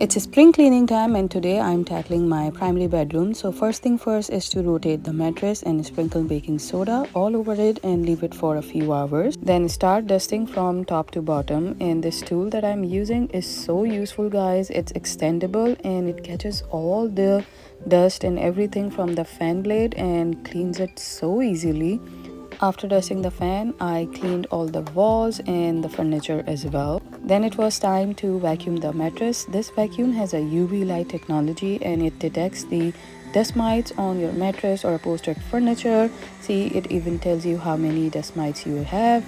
It's spring cleaning time and today I'm tackling my primary bedroom. So first thing first is to rotate the mattress and sprinkle baking soda all over it and leave it for a few hours. Then start dusting from top to bottom, and this tool that I'm using is so useful guys. It's extendable and it catches all the dust and everything from the fan blade and cleans it so easily. After dusting the fan, I cleaned all the walls and the furniture as well. Then it was time to vacuum the mattress. This vacuum has a UV light technology and it detects the dust mites on your mattress or upholstered furniture. See, it even tells you how many dust mites you have.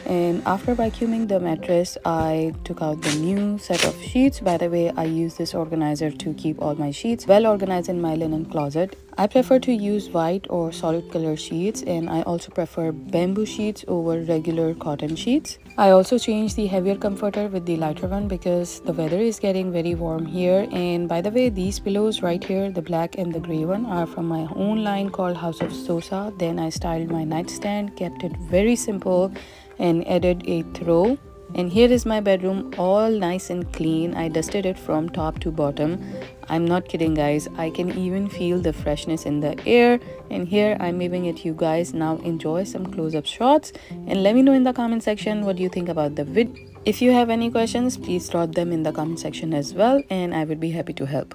And after vacuuming the mattress, I took out the new set of sheets. By the way, I use this organizer to keep all my sheets well organized in my linen closet. I prefer to use white or solid color sheets, and I also prefer bamboo sheets over regular cotton sheets. I also changed the heavier comforter with the lighter one because the weather is getting very warm here. And by the way, these pillows right here, the black and the gray one, are from my own line called House of Sosa. Then I styled my nightstand, kept it very simple, and added a throw. And here is my bedroom, all nice and clean. I dusted it from top to bottom. I'm not kidding guys, I can even feel the freshness in the air. And here I'm leaving it you guys. Now enjoy some close-up shots and let me know in the comment section what you think about the video. If you have any questions, please drop them in the comment section as well, and I would be happy to help.